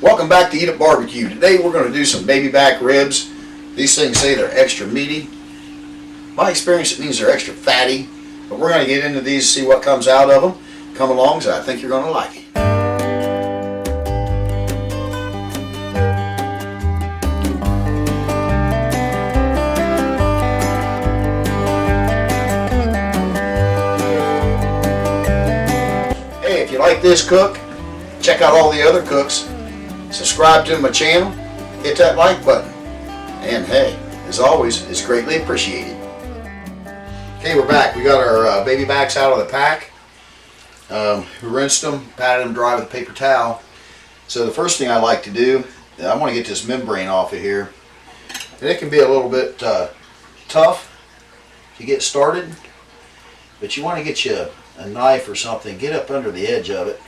Welcome back to Eat It Barbecue. Today we're going to do some baby back ribs. These things say they're extra meaty. My experience, it means they're extra fatty. But we're going to get into these, see what comes out of them. Come along, so I think you're going to like it. Hey, if you like this cook, check out all the other cooks. Subscribe to my channel, hit that like button, and hey, as always, it's greatly appreciated. Okay, we're back. We got our baby backs out of the pack. We rinsed them, patted them dry with a paper towel. So the first thing I like to do, I want to get this membrane off of here. And it can be a little bit tough to get started, but you want to get you a knife or something, get up under the edge of it,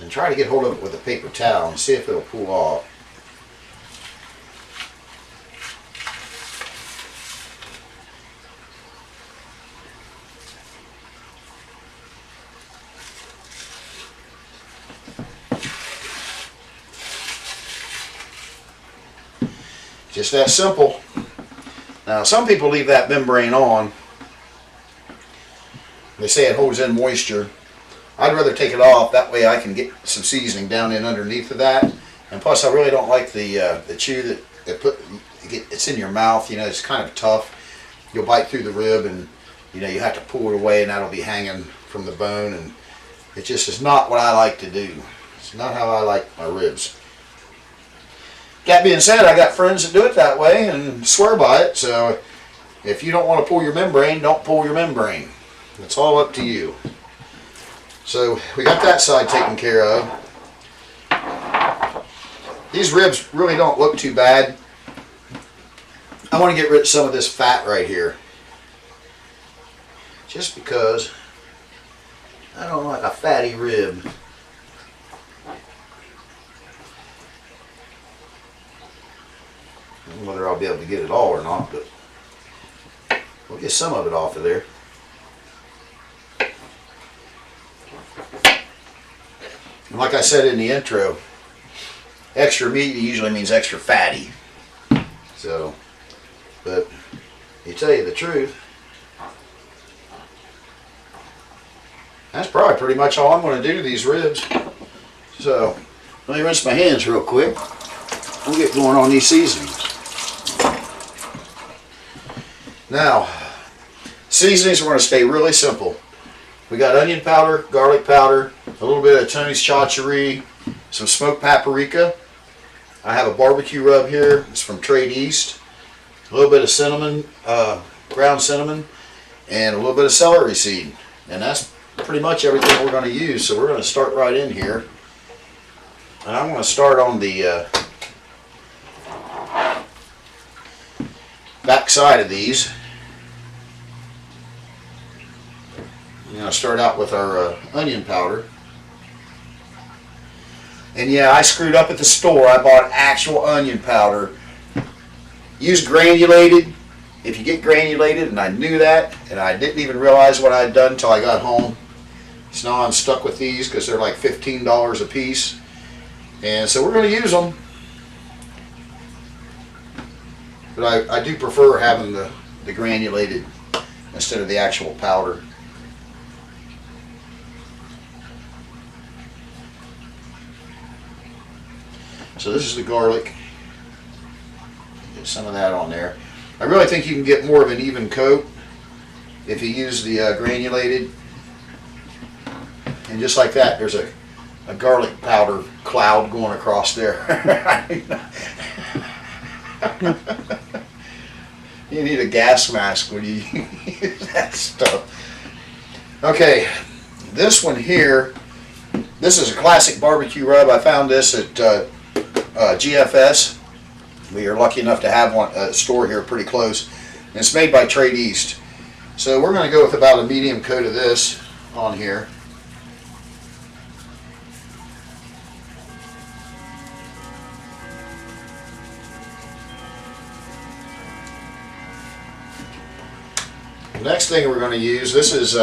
and try to get hold of it with a paper towel and see if it'll pull off. Just that simple. Now some people leave that membrane on. They say it holds in moisture. I'd rather take it off, that way I can get some seasoning down in underneath of that. And plus I really don't like the chew that it's in your mouth. You know, it's kind of tough. You'll bite through the rib and you know you have to pull it away and that'll be hanging from the bone, and it just is not what I like to do. It's not how I like my ribs. That being said, I got friends that do it that way and swear by it, so if you don't want to pull your membrane, don't pull your membrane. It's all up to you. So we got that side taken care of. These ribs really don't look too bad. I want to get rid of some of this fat right here, just because I don't like a fatty rib. I don't know whether I'll be able to get it all or not, but we'll get some of it off of there. And like I said in the intro, extra meaty usually means extra fatty. So, but to tell you the truth, that's probably pretty much all I'm going to do to these ribs. So, let me rinse my hands real quick. We'll get going on these seasonings. Now, seasonings are going to stay really simple. We got onion powder, garlic powder, a little bit of Tony's Chacheree, some smoked paprika. I have a barbecue rub here. It's from Trade East. A little bit of cinnamon, ground cinnamon, and a little bit of celery seed. And that's pretty much everything we're going to use. So we're going to start right in here. And I'm going to start on the back side of these. I'm going to start out with our onion powder. And yeah, I screwed up at the store. I bought actual onion powder. Use granulated if you get granulated, and I knew that, and I didn't even realize what I had done until I got home. So now I'm stuck with these because they're like $15 a piece. And so we're going to use them. But I do prefer having the granulated instead of the actual powder. So this is the garlic. Get some of that on there. I really think you can get more of an even coat if you use the granulated. And just like that, there's a garlic powder cloud going across there. You need a gas mask when you use that stuff. Okay, this one here, this is a classic barbecue rub. I found this at GFS. We are lucky enough to have one a store here pretty close. And it's made by Trade East. So we're going to go with about a medium coat of this on here. The next thing we're going to use, this is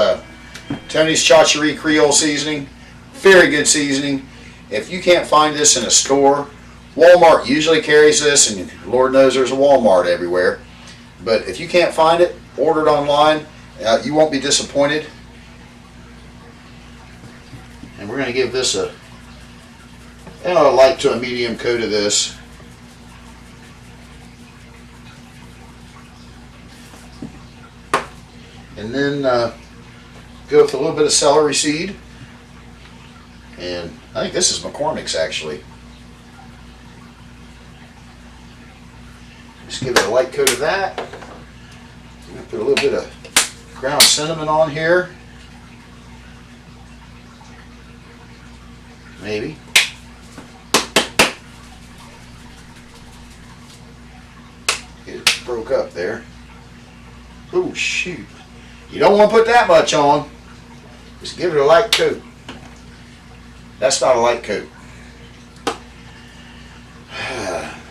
Tony's Chacheree Creole seasoning. Very good seasoning. If you can't find this in a store, Walmart usually carries this, and Lord knows there's a Walmart everywhere. But if you can't find it, order it online. You won't be disappointed. And we're going to give this a light to a medium coat of this. And then go with a little bit of celery seed. And I think this is McCormick's actually. Just give it a light coat of that. I'm going to put a little bit of ground cinnamon on here. Maybe. It broke up there. Oh shoot. You don't want to put that much on. Just give it a light coat. That's not a light coat.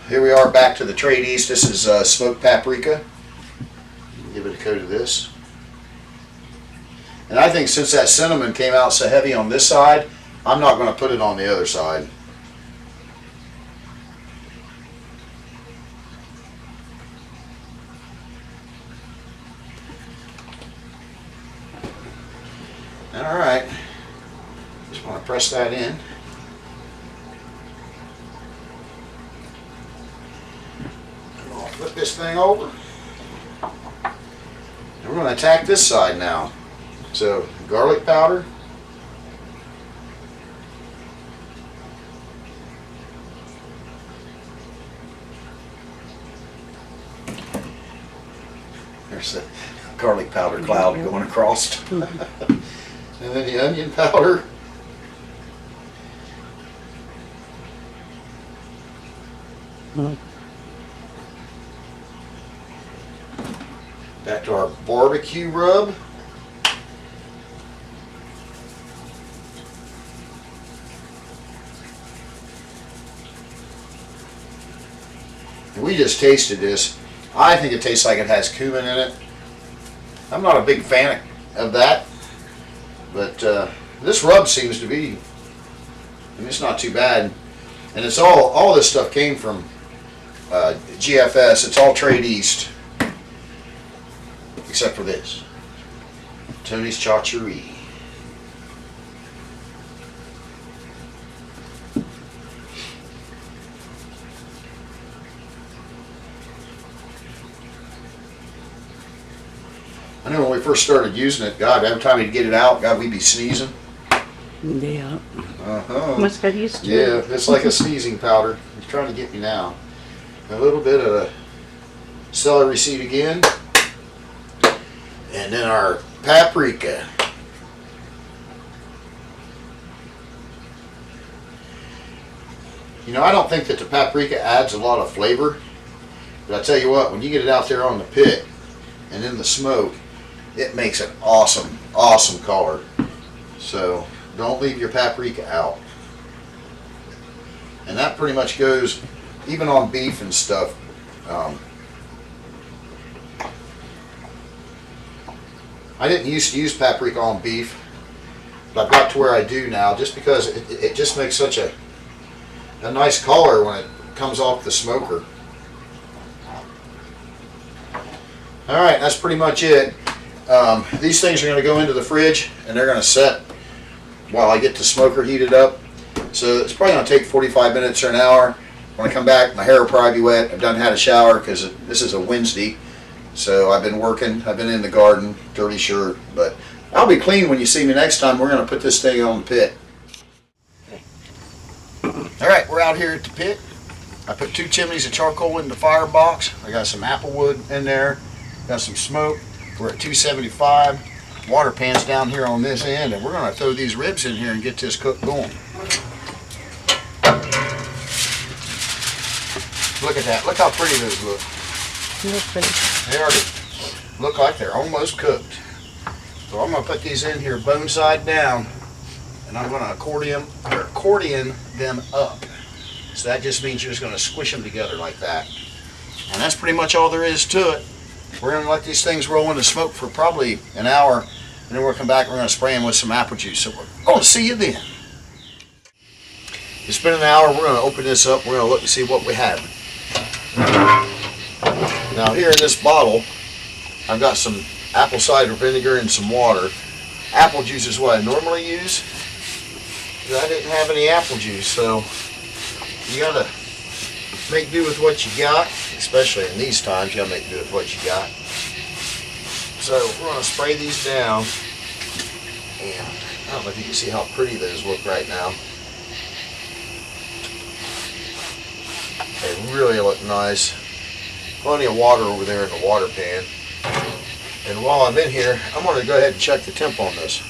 Here we are back to the Trade East. This is smoked paprika. Give it a coat of this. And I think since that cinnamon came out so heavy on this side, I'm not going to put it on the other side. Alright, just want to press that in. And I'll flip this thing over. And we're going to attack this side now. So, garlic powder. There's the garlic powder cloud going across. And then the onion powder. Back to our barbecue rub. And we just tasted this. I think it tastes like it has cumin in it. I'm not a big fan of that. But this rub seems to be, I mean, it's not too bad. And it's all this stuff came from GFS. It's all Trade East. Except for this. Tony's Chacheree. I know when we first started using it, God, every time we'd get it out, God, we'd be sneezing. Yeah. Uh-huh. Must got used to it. Yeah, it's like a sneezing powder. It's trying to get me now. A little bit of celery seed again. And then our paprika. You know, I don't think that the paprika adds a lot of flavor. But I tell you what, when you get it out there on the pit and in the smoke, it makes an awesome, awesome color. So don't leave your paprika out. And that pretty much goes even on beef and stuff. I didn't used to use paprika on beef, but I've got to where I do now just because it just makes such a nice color when it comes off the smoker. Alright, that's pretty much it. These things are going to go into the fridge and they're going to set while I get the smoker heated up. So it's probably going to take 45 minutes or an hour. When I come back, my hair will probably be wet. I've done had a shower because this is a Wednesday. So I've been working. I've been in the garden, dirty shirt. But I'll be clean when you see me next time. We're going to put this thing on the pit. Alright, we're out here at the pit. I put 2 chimneys of charcoal in the firebox. I got some apple wood in there. Got some smoke. We're at 275. Water pan's down here on this end, and we're going to throw these ribs in here and get this cook going. Look at that. Look how pretty those look. They look pretty. They already look like they're almost cooked. So I'm going to put these in here bone side down, and I'm going to accordion them up. So that just means you're just going to squish them together like that. And that's pretty much all there is to it. We're going to let these things roll in the smoke for probably an hour, and then we'll come back and we're going to spray them with some apple juice. So we're going to see you then. It's been an hour. We're going to open this up. We're going to look and see what we have. Now here in this bottle, I've got some apple cider vinegar and some water. Apple juice is what I normally use. I didn't have any apple juice, so you got to make do with what you got. Especially in these times, you got to make do with what you got. So we're going to spray these down. And I don't know if you can see how pretty those look right now. They really look nice. Plenty of water over there in the water pan. And while I'm in here, I'm going to go ahead and check the temp on this.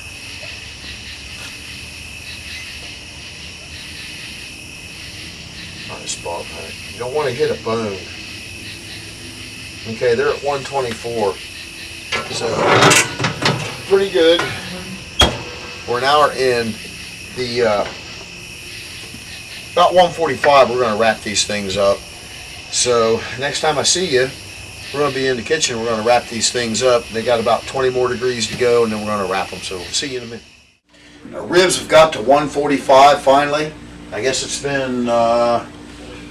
Nice spot. You don't want to hit a bone. Okay, they're at 124. So, pretty good. We're an hour in. About 1:45, we're going to wrap these things up. So next time I see you, we're going to be in the kitchen. We're going to wrap these things up. They got about 20 more degrees to go, and then we're going to wrap them. So we'll see you in a minute. Our ribs have got to 145 finally. I guess it's been, I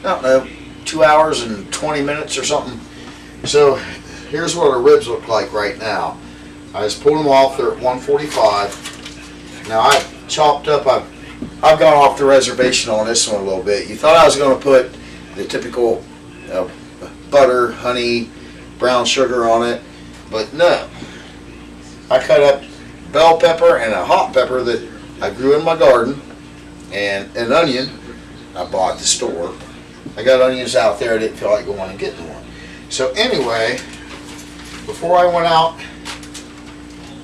don't know, 2 hours and 20 minutes or something. So here's what our ribs look like right now. I just pulled them off. They're at 145. Now I've chopped up, I've gone off the reservation on this one a little bit. You thought I was going to put the typical butter, honey, brown sugar on it, but no. I cut up bell pepper and a hot pepper that I grew in my garden, and an onion I bought at the store. I got onions out there. I didn't feel like going and getting one. So anyway, before I went out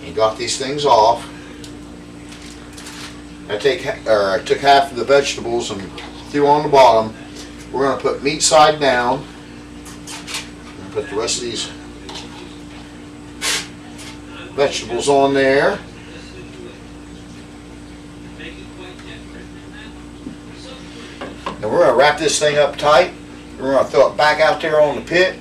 and got these things off, I took half of the vegetables and threw on the bottom. We're going to put meat side down and put the rest of these vegetables on there. And we're going to wrap this thing up tight. We're going to throw it back out there on the pit.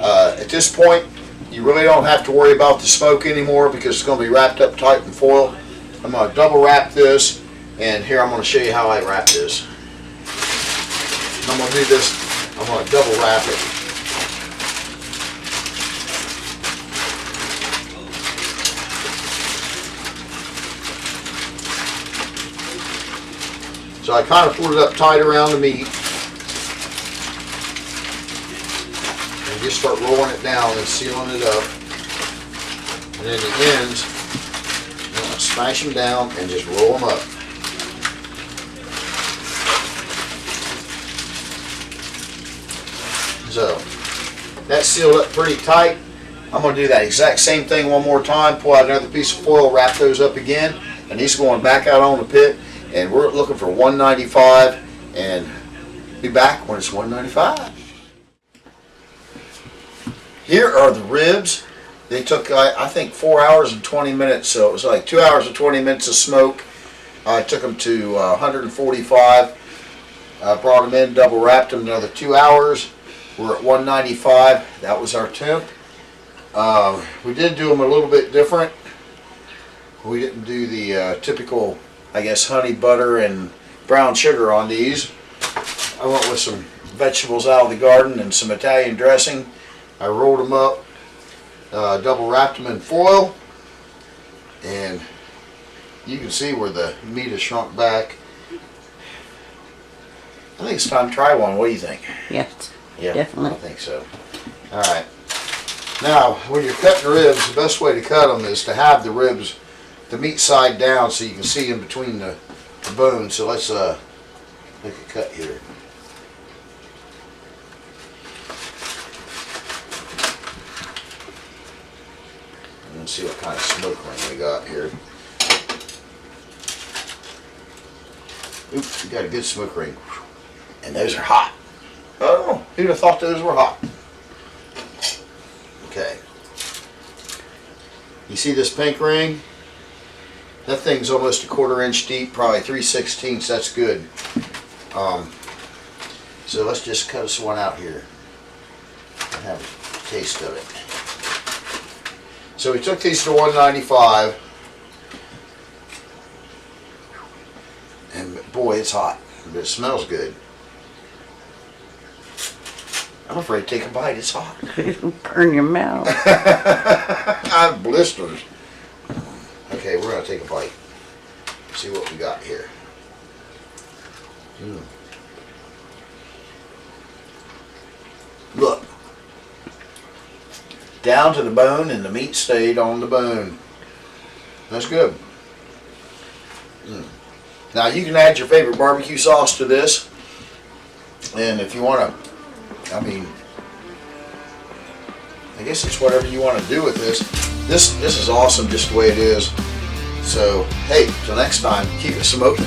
At this point, you really don't have to worry about the smoke anymore because it's going to be wrapped up tight in foil. I'm going to double wrap this, and here I'm going to show you how I wrap this. I'm going to do this, I'm going to double wrap it. So I kind of pulled it up tight around the meat. And just start rolling it down and sealing it up. And then the ends, I'm going to smash them down and just roll them up. So that's sealed up pretty tight. I'm going to do that exact same thing one more time. Pull out another piece of foil, wrap those up again, and these are going back out on the pit. And we're looking for 195, and be back when it's 195. Here are the ribs. They took, I think, 4 hours and 20 minutes, so it was like 2 hours and 20 minutes of smoke. I took them to 145. I brought them in, double wrapped them another 2 hours. We're at 195. That was our temp. We did do them a little bit different. We didn't do the typical, I guess, honey, butter, and brown sugar on these. I went with some vegetables out of the garden and some Italian dressing. I rolled them up, double wrapped them in foil, and you can see where the meat has shrunk back. I think it's time to try one. What do you think? Yes, Yeah, definitely. I think so. All right. Now, when you're cutting ribs, the best way to cut them is to have the ribs, the meat side down, so you can see in between the bones. So let's make a cut here. And let's see what kind of smoke ring we got here. Oops, we got a good smoke ring. And those are hot. Oh, who'd have thought those were hot? Okay. You see this pink ring? That thing's almost a 1/4 inch deep, probably 3/16. That's good. So let's just cut us one out here and have a taste of it. So we took these to 195, and boy, it's hot. but it smells good. I'm afraid to take a bite. It's hot. It'll burn your mouth. I have blisters. Okay, we're gonna take a bite. See what we got here. Look. Down to the bone, and the meat stayed on the bone. That's good. Now you can add your favorite barbecue sauce to this, and if you want to, I mean, I guess it's whatever you want to do with this. This is awesome just the way it is. So hey, till next time, keep it smoking.